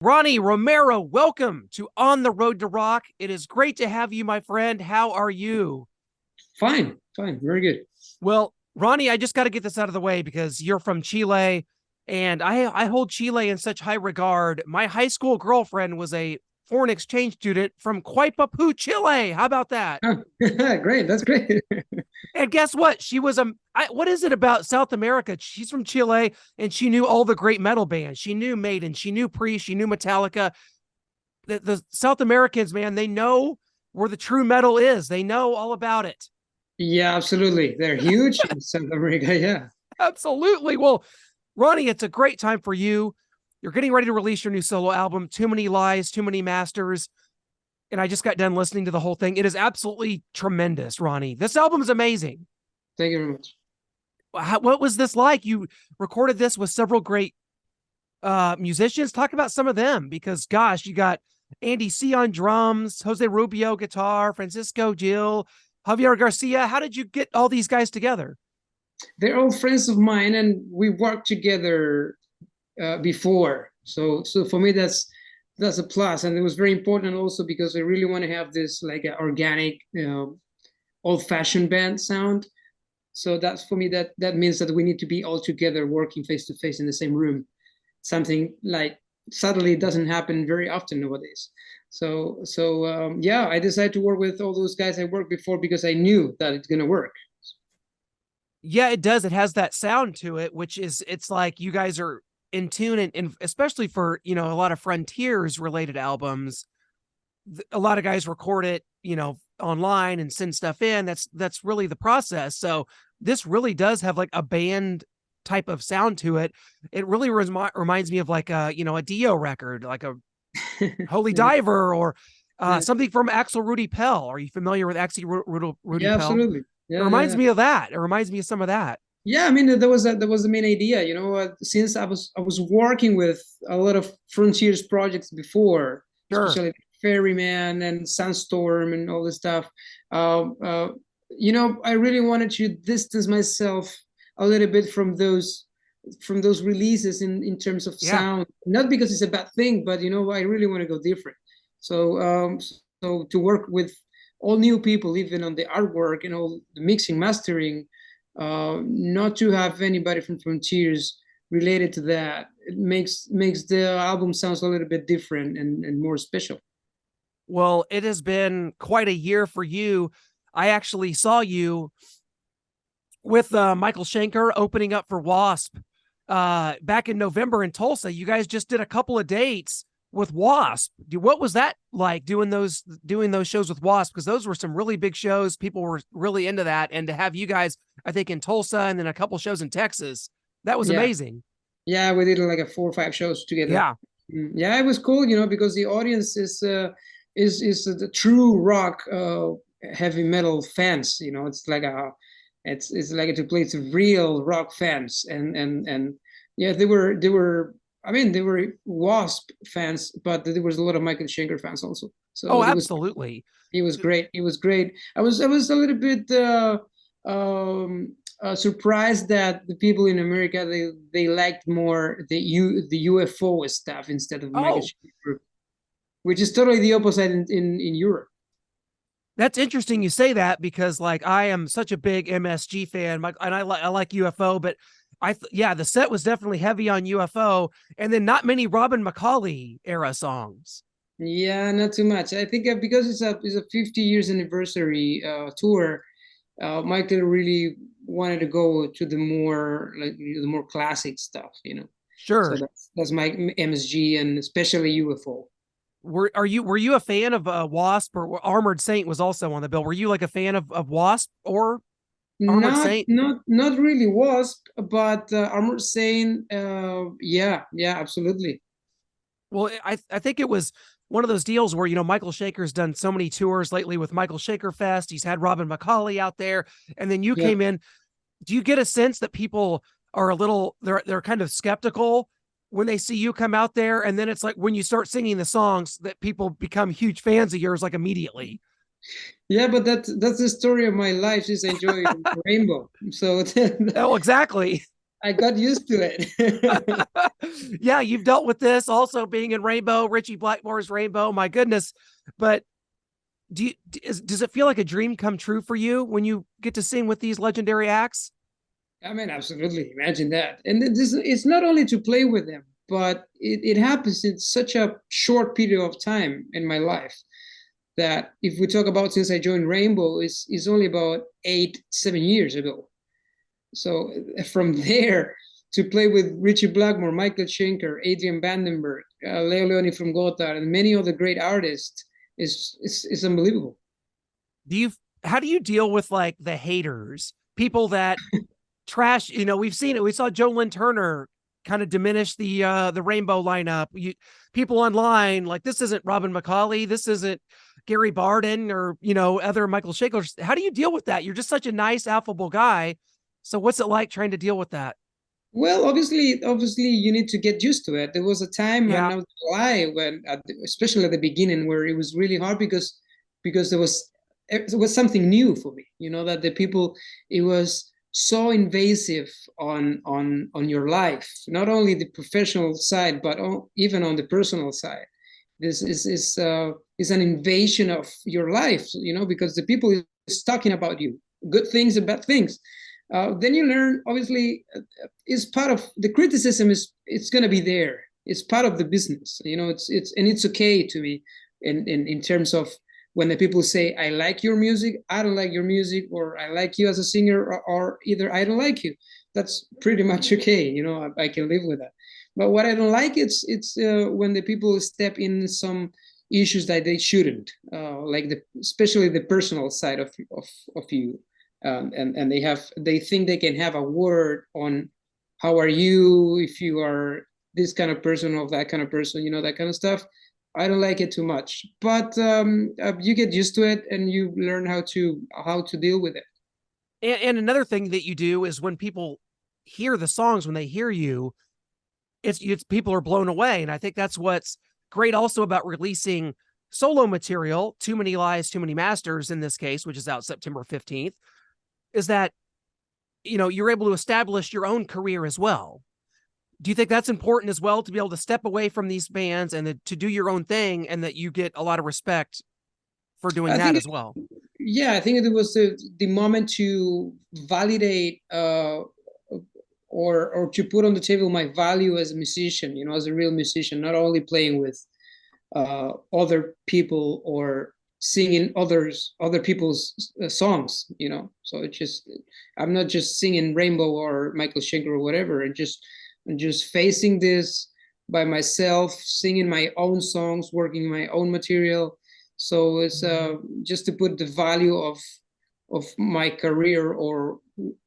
Ronnie Romero, welcome to On the Road to Rock. It is great to have you, my friend. How are you? Fine, very good. Well, Ronnie, I just got to get this out of the way because you're from Chile, and I hold Chile in such high regard. My high school girlfriend was a foreign exchange student from Coipapu, Chile. How about that? Oh, great, that's great. And guess what? She was what is it about South America? She's from Chile, and she knew all the great metal bands. She knew Maiden, she knew Priest, she knew Metallica. The South Americans, man, they know where the true metal is. They know all about it. Yeah, absolutely. They're huge in South America. Yeah. Absolutely. Well, Ronnie, it's a great time for you. You're getting ready to release your new solo album, Too Many Lies, Too Many Masters. And I just got done listening to the whole thing. It is absolutely tremendous, Ronnie. This album is amazing. Thank you very much. What was this like? You recorded this with several great musicians. Talk about some of them because, gosh, you got Andy C on drums, Jose Rubio guitar, Francisco Gil, Javier Garcia. How did you get all these guys together? They're all friends of mine, and we worked together before. So for me, that's a plus, and it was very important also because I really want to have this like organic, old-fashioned band sound. So that's for me that means that we need to be all together working face to face in the same room. Something like sadly doesn't happen very often nowadays. Yeah, I decided to work with all those guys I worked before because I knew that it's gonna work. Yeah, it does. It has that sound to it, which is it's like you guys are in tune and especially for, a lot of Frontiers related albums, a lot of guys record it, online and send stuff in. That's really the process. So this really does have like a band type of sound to it. It really reminds me of like a Dio record, like a Holy Yeah, Diver or yeah, something from Axel Rudy Pell. Are you familiar with Axel Rudy yeah, Pell? absolutely. It Yeah, yeah, reminds yeah. me of that. It reminds me of some of that. Yeah, I mean that was the main idea. Since I was working with a lot of Frontiers projects before, Sure. especially Ferryman and Sandstorm and all this stuff. Um, uh, I really wanted to distance myself a little bit from those releases in terms of Yeah. sound. Not because it's a bad thing, but I really want to go different. So to work with all new people, even on the artwork and all the mixing, mastering, not to have anybody from Frontiers related to that, it makes the album sounds a little bit different and more special. Well, it has been quite a year for you. I actually saw you with Michael Schenker opening up for Wasp back in November in Tulsa. You guys just did a couple of dates with Wasp. What was that like doing those shows with Wasp? Because those were some really big shows. People were really into that, and to have you guys, I think, in Tulsa and then a couple shows in Texas, that was Yeah, amazing. yeah, we did like a 4 or 5 shows together. Yeah, Yeah, it was cool, because the audience is the true rock, heavy metal fans. It's like a place of real rock fans, and yeah, they were. I mean, they were Wasp fans, but there was a lot of Michael Schenker fans also. So oh, it was absolutely. it was great. It was great. I was a little bit um, surprised that the people in America they liked more the UFO stuff instead of Michael Oh, Schenker, which is totally the opposite in Europe. that's interesting you say that because like I am such a big MSG fan, and I like UFO, but yeah, the set was definitely heavy on UFO, and then not many Robin McCauley era songs. Yeah, not too much. I think because it's a 50 years anniversary tour, Michael really wanted to go to the more classic stuff. So Sure. that's my MSG and especially UFO. Were you a fan of Wasp or Armored Saint was also on the bill? Were you like a fan of Wasp or Armored Not Saint? not not really Wasp, but Armored Saint. Yeah, yeah, absolutely. Well, I think it was one of those deals where Michael Shaker's done so many tours lately with Michael Shaker Fest. He's had Robin McCauley out there, and then you Yeah. came in. Do you get a sense that people are they're kind of skeptical when they see you come out there, and then it's like when you start singing the songs that people become huge fans of yours like immediately? Yeah, but that's the story of my life since I joined Rainbow. So Oh, exactly. I got used to it. Yeah, you've dealt with this also being in Rainbow, Richie Blackmore's Rainbow. My goodness. But does it feel like a dream come true for you when you get to sing with these legendary acts? I mean, absolutely. Imagine that. And it's not only to play with them, but it happens in such a short period of time in my life that if we talk about since I joined Rainbow, is only about 7 years ago. So from there to play with Richie Blackmore, Michael Schenker, Adrian Vandenberg, Leo Leoni from Gotthard, and many other great artists is unbelievable. Do you how do you deal with like the haters, people that trash? We've seen it. We saw Joe Lynn Turner kind of diminish the Rainbow lineup. People online like, this isn't Robin McCauley, this isn't Gary Barden, or other Michael Shaklers. How do you deal with that? You're just such a nice, affable guy. So what's it like trying to deal with that? Well, obviously, you need to get used to it. There was a time, I'm Yeah. not gonna lie, when, especially at the beginning, where it was really hard because there was something new for me. That the people, it was so invasive on your life, not only the professional side, but even on the personal side. This is an invasion of your life, because the people is talking about you, good things and bad things. Then you learn, obviously, is part of the criticism, it's going to be there. It's part of the business. It's okay to me in terms of when the people say, I like your music, I don't like your music, or I like you as a singer, or either I don't like you. That's pretty much okay. I can live with that. But what I don't like, it's when the people step in some issues that they shouldn't, like especially the personal side of you. And they think they can have a word on how are you, if you are this kind of person or that kind of person, that kind of stuff. I don't like it too much, but you get used to it and you learn how to deal with it. And another thing that you do is when people hear the songs, when they hear you, it's people are blown away. And I think that's what's great also about releasing solo material, Too Many Lies, Too Many Masters in this case, which is out September 15th, is that you're able to establish your own career as well. Do you think that's important as well, to be able to step away from these bands and to do your own thing, and that you get a lot of respect for doing I that think as well? Yeah, I think it was the moment to validate, or to put on the table my value as a musician, as a real musician, not only playing with other people or singing other people's songs. So it's just, I'm not just singing Rainbow or Michael Schenker or whatever. I'm just facing this by myself, singing my own songs, working my own material. So it's just to put the value of my career, or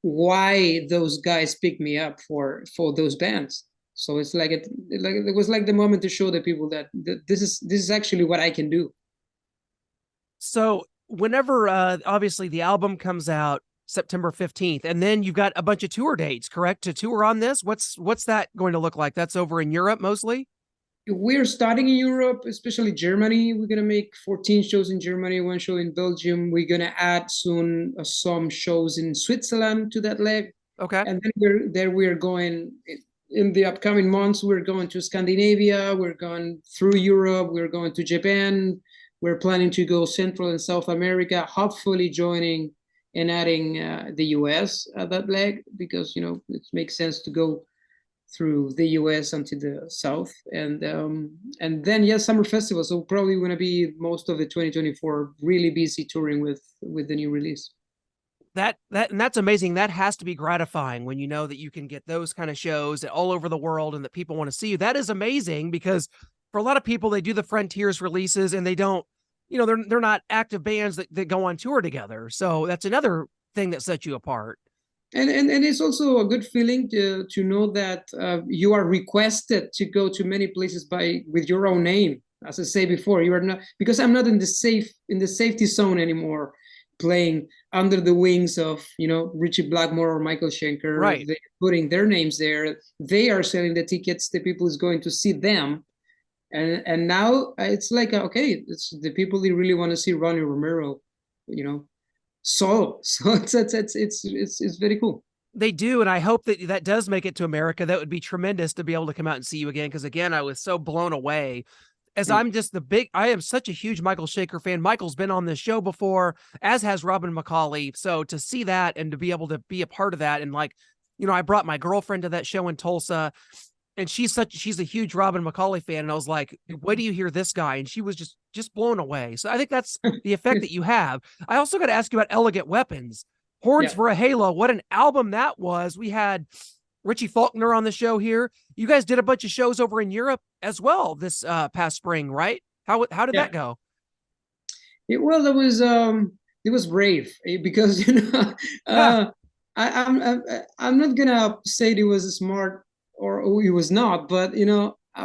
why those guys picked me up for those bands. So it's it was like the moment to show the people that this is actually what I can do. So whenever obviously the album comes out September 15th, and then you've got a bunch of tour dates, correct, to tour on this? What's that going to look like? That's over in Europe mostly? We're starting in Europe, especially Germany. We're gonna make 14 shows in Germany, one show in Belgium. We're gonna add soon some shows in Switzerland to that leg, Okay. and then we're going in the upcoming months. We're going to Scandinavia. We're going through Europe. We're going to Japan. We're planning to go Central and South America. Hopefully, joining and adding the US at that leg, because it makes sense to go through the US until the south, and then yes, summer festival. So probably going to be most of the 2024 really busy touring with the new release. And that's amazing. That has to be gratifying when you know that you can get those kind of shows all over the world and that people want to see you. That is amazing, because for a lot of people, they do the Frontiers releases and they don't, they're not active bands that go on tour together. So that's another thing that sets you apart. And it's also a good feeling to know that you are requested to go to many places with your own name. As I say before, you are not, because I'm not in the safety zone anymore, playing under the wings of Richie Blackmore or Michael Schenker. Right. They're putting their names there. They are selling the tickets. The people is going to see them, and now it's like okay, it's the people that really want to see Ronnie Romero, solo. So it's very cool. They do, and I hope that that does make it to America. That would be tremendous to be able to come out and see you again. Because again, I was so blown away. As Thank I'm just I am such a huge Michael Schenker fan. Michael's been on this show before, as has Robin McCauley. So to see that and to be able to be a part of that, and like, I brought my girlfriend to that show in Tulsa, and she's a huge Robin McCauley fan, and I was like, "Wait do you hear this guy?" And she was just blown away. So I think that's the effect you. that you have. I also got to ask you about Elegant Weapons. Horns Yeah. for a Halo. What an album that was. We had Richie Faulkner on the show here. You guys did a bunch of shows over in Europe as well this past spring, right? How did Yeah. that go? Well, it was brave because Yeah, uh, I'm not gonna say it was smart or it was not, but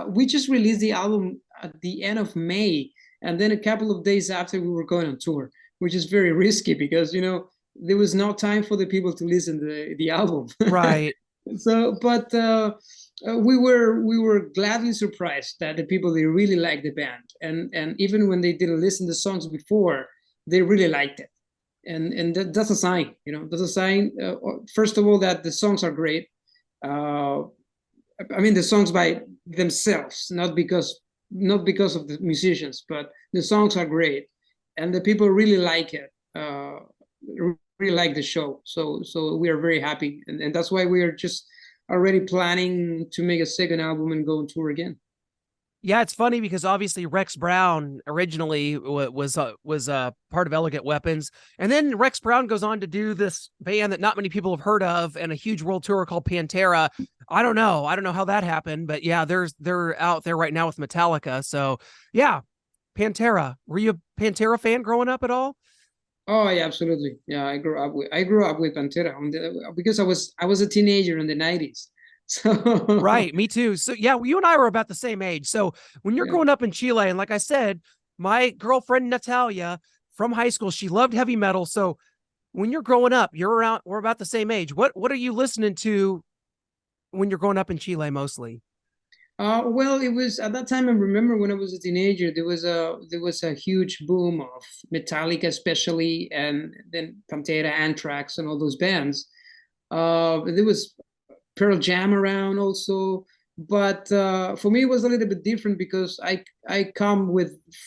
we just released the album at the end of May, and then a couple of days after we were going on tour, which is very risky because there was no time for the people to listen to the album. right. So, but we were gladly surprised that the people, they really liked the band, and even when they didn't listen to songs before, they really liked it, and that's a sign. That's a sign. First of all, that the songs are great. Uh, I mean, the songs by themselves, not because of the musicians, but the songs are great, and the people really like it. Really like the show, so we are very happy, and that's why we are just already planning to make a second album and go on tour again. Yeah, it's funny because obviously Rex Brown originally was part of Elegant Weapons, and then Rex Brown goes on to do this band that not many people have heard of and a huge world tour called Pantera. I don't know how that happened, but yeah, they're out there right now with Metallica. So yeah, Pantera. Were you a Pantera fan growing up at all? Oh yeah, absolutely. Yeah, I grew up with Pantera because I was a teenager in the 90s. So Right, me too. So yeah, you and I were about the same age. So when you're yeah. growing up in Chile, and like I said, my girlfriend Natalia from high school, she loved heavy metal. So when you're growing up, we're about the same age. What are you listening to when you're growing up in Chile mostly? Well, it was at that time. I remember when I was a teenager, there was a huge boom of Metallica, especially, and then Pantera, Anthrax, and all those bands. There was Pearl Jam around also, but for me it was a little bit different because I come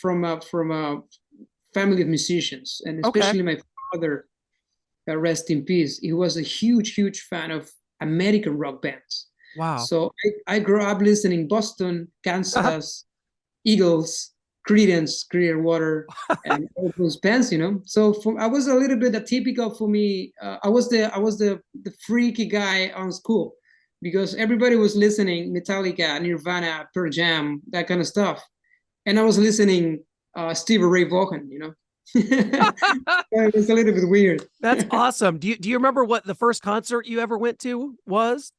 from a family of musicians, and Okay. especially my father, rest in peace. He was a huge fan of American rock bands. Wow. So I grew up listening Boston, Kansas, Eagles, Creedence, Clearwater, and all those bands. So I was a little bit atypical for me. I was the freaky guy on school because everybody was listening Metallica, Nirvana, Pearl Jam, that kind of stuff, and I was listening Stevie Ray Vaughan. It was a little bit weird. That's awesome. Do you remember what the first concert you ever went to was?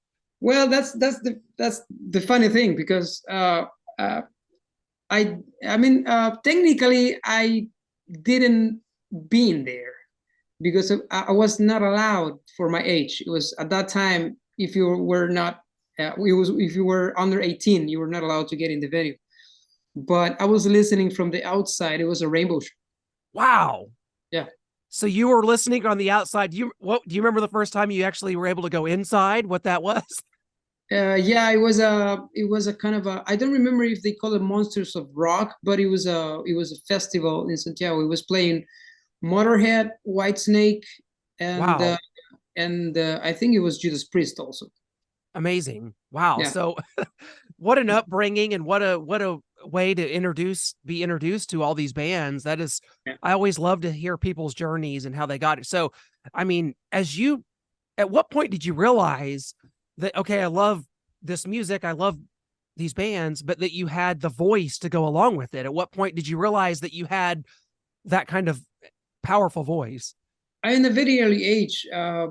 Well, that's the funny thing because uh, I mean, technically, I didn't been there because I was not allowed for my age. It was at that time, if you were not, if you were under 18, you were not allowed to get in the venue. But I was listening from the outside. It was a Rainbow show. Wow. Yeah. So you were listening on the outside. Do you remember the first time you actually were able to go inside? What that was? Yeah, it was a kind of a, I don't remember if they call it Monsters of Rock, but it was a festival in Santiago. It was playing Motorhead, Whitesnake, and Wow. I think it was Judas Priest also. Amazing. Wow. Yeah, So what an upbringing, and what a way to be introduced to all these bands. That is, yeah. I always love to hear people's journeys and how they got it. So, I mean, at what point did you realize that, okay, I love this music, I love these bands, but that you had the voice to go along with it? At what point did you realize that you had that kind of powerful voice? I in a very early age,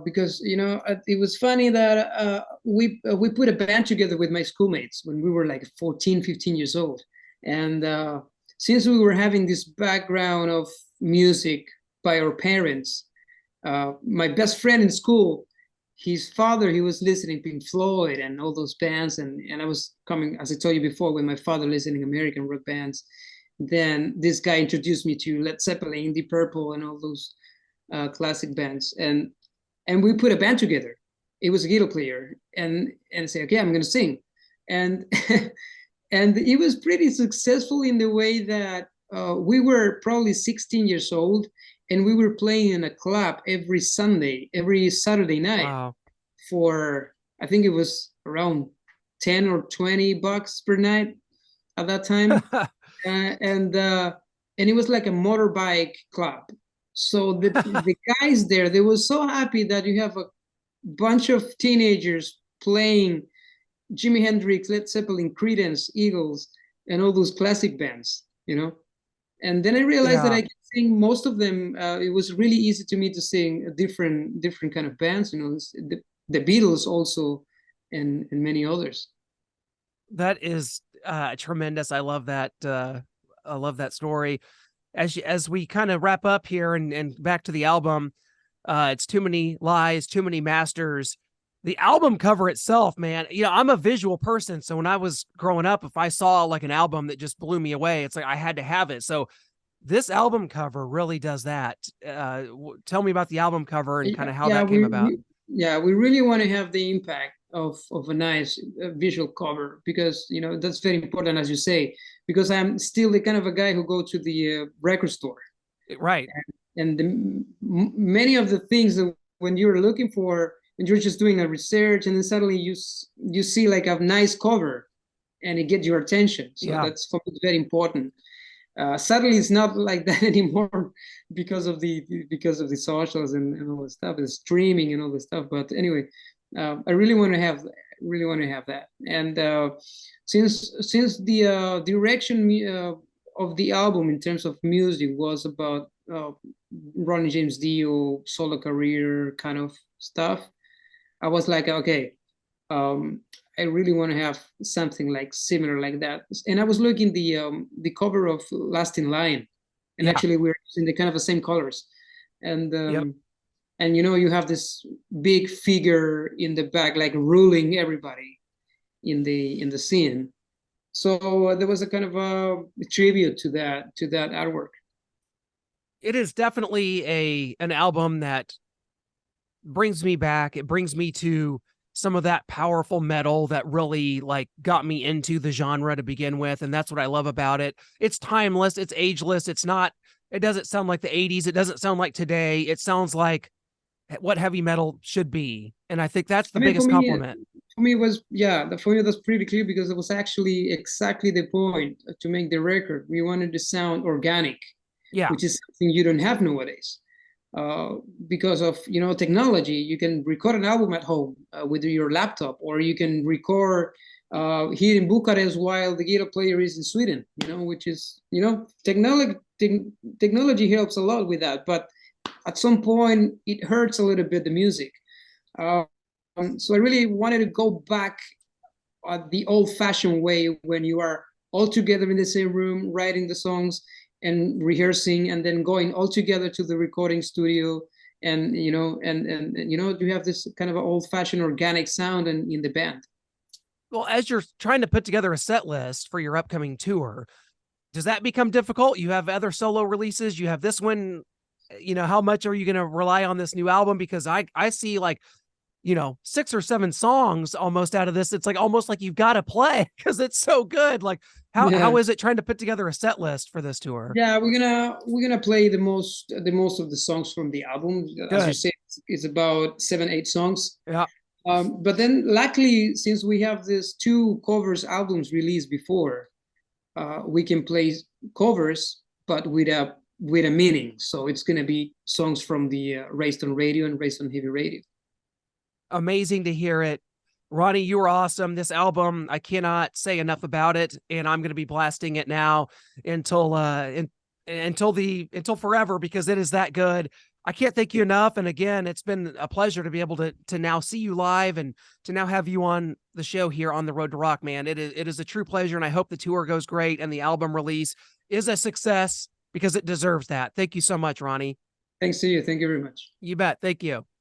because it was funny that we put a band together with my schoolmates when we were like 14, 15 years old, and since we were having this background of music by our parents, my best friend in school, his father, he was listening Pink Floyd and all those bands, and I was coming, as I told you before, with my father listening American rock bands. Then this guy introduced me to Led Zeppelin, Deep Purple, and all those classic bands, and we put a band together. it was a guitar player, and say, okay, I'm gonna sing, and and it was pretty successful in the way that we were probably 16 years old, and we were playing in a club every Sunday, every Saturday night Wow. for, I think it was around 10 or 20 bucks per night at that time. uh, and uh, and it was like a motorbike club. So the guys there, they were so happy that you have a bunch of teenagers playing Jimi Hendrix, Led Zeppelin, Creedence, Eagles, and all those classic bands, you know. And then I realized that Yeah. I could sing most of them. It was really easy to me to sing a different kind of bands, you know, the Beatles also, and many others. That is tremendous. I love that story. As we kind of wrap up here and back to the album, it's Too Many Lies, Too Many Masters. The album cover itself, man, you know, I'm a visual person. So when I was growing up, if I saw like an album that just blew me away, it's like I had to have it. So this album cover really does that. Tell me about the album cover and kind of how Yeah, that came about. we really want to have the impact of a nice visual cover, because you know that's very important, as you say, because I'm still the kind of a guy who go to the record store, Right. and many of the things that when you're looking for, and you're just doing a research, and then suddenly you see like a nice cover, and it gets your attention. So Yeah. that's for me very important. Sadly, it's not like that anymore because of the socials and all the stuff, and streaming and all the stuff. But anyway, I really want to have that. And since the direction of the album in terms of music was about Ronnie James Dio solo career kind of stuff, I was like, okay, um, I really want to have something like similar like that. And I was looking the cover of Last in Line, and Yeah. actually we're using the kind of the same colors, and Yep. and you know you have this big figure in the back like ruling everybody in the scene. So there was a kind of a tribute to that artwork. It is definitely an album that brings me back. It brings me to some of that powerful metal that really like got me into the genre to begin with. And that's what I love about it. It's timeless, it's ageless, it doesn't sound like the 80s, it doesn't sound like today. It sounds like what heavy metal should be. And I think that's I the mean, biggest compliment. for me it was, yeah, the for me that's pretty clear, because it was actually exactly the point to make the record. We wanted to sound organic, Yeah. which is something you don't have nowadays. Uh, because of technology, you can record an album at home with your laptop, or you can record here in Bucharest while the guitar player is in Sweden. Which is technology helps a lot with that, but at some point it hurts a little bit the music. So I really wanted to go back the old-fashioned way, when you are all together in the same room writing the songs and rehearsing, and then going all together to the recording studio, and you have this kind of old-fashioned organic sound in the band. Well, as you're trying to put together a set list for your upcoming tour, does that become difficult? You have other solo releases, you have this one, how much are you going to rely on this new album? Because I see like 6 or 7 songs almost out of this. It's like almost like you've got to play because it's so good. Like Yeah, how is it trying to put together a set list for this tour? yeah, we're gonna play the most of the songs from the album. As you Good. said, it's about 7-8 songs. Yeah. But then luckily, since we have these 2 covers albums released before, we can play covers, but with a meaning. So it's gonna be songs from the Raised on Radio and Raised on Heavy Radio. Amazing to hear it. Ronnie, you were awesome. This album, I cannot say enough about it, and I'm going to be blasting it now until until forever, because it is that good. I can't thank you enough. And again, it's been a pleasure to be able to now see you live and to now have you on the show here on the Road to Rock, man. It is a true pleasure, and I hope the tour goes great and the album release is a success, because it deserves that. Thank you so much, Ronnie. Thanks to you. Thank you very much. You bet. Thank you.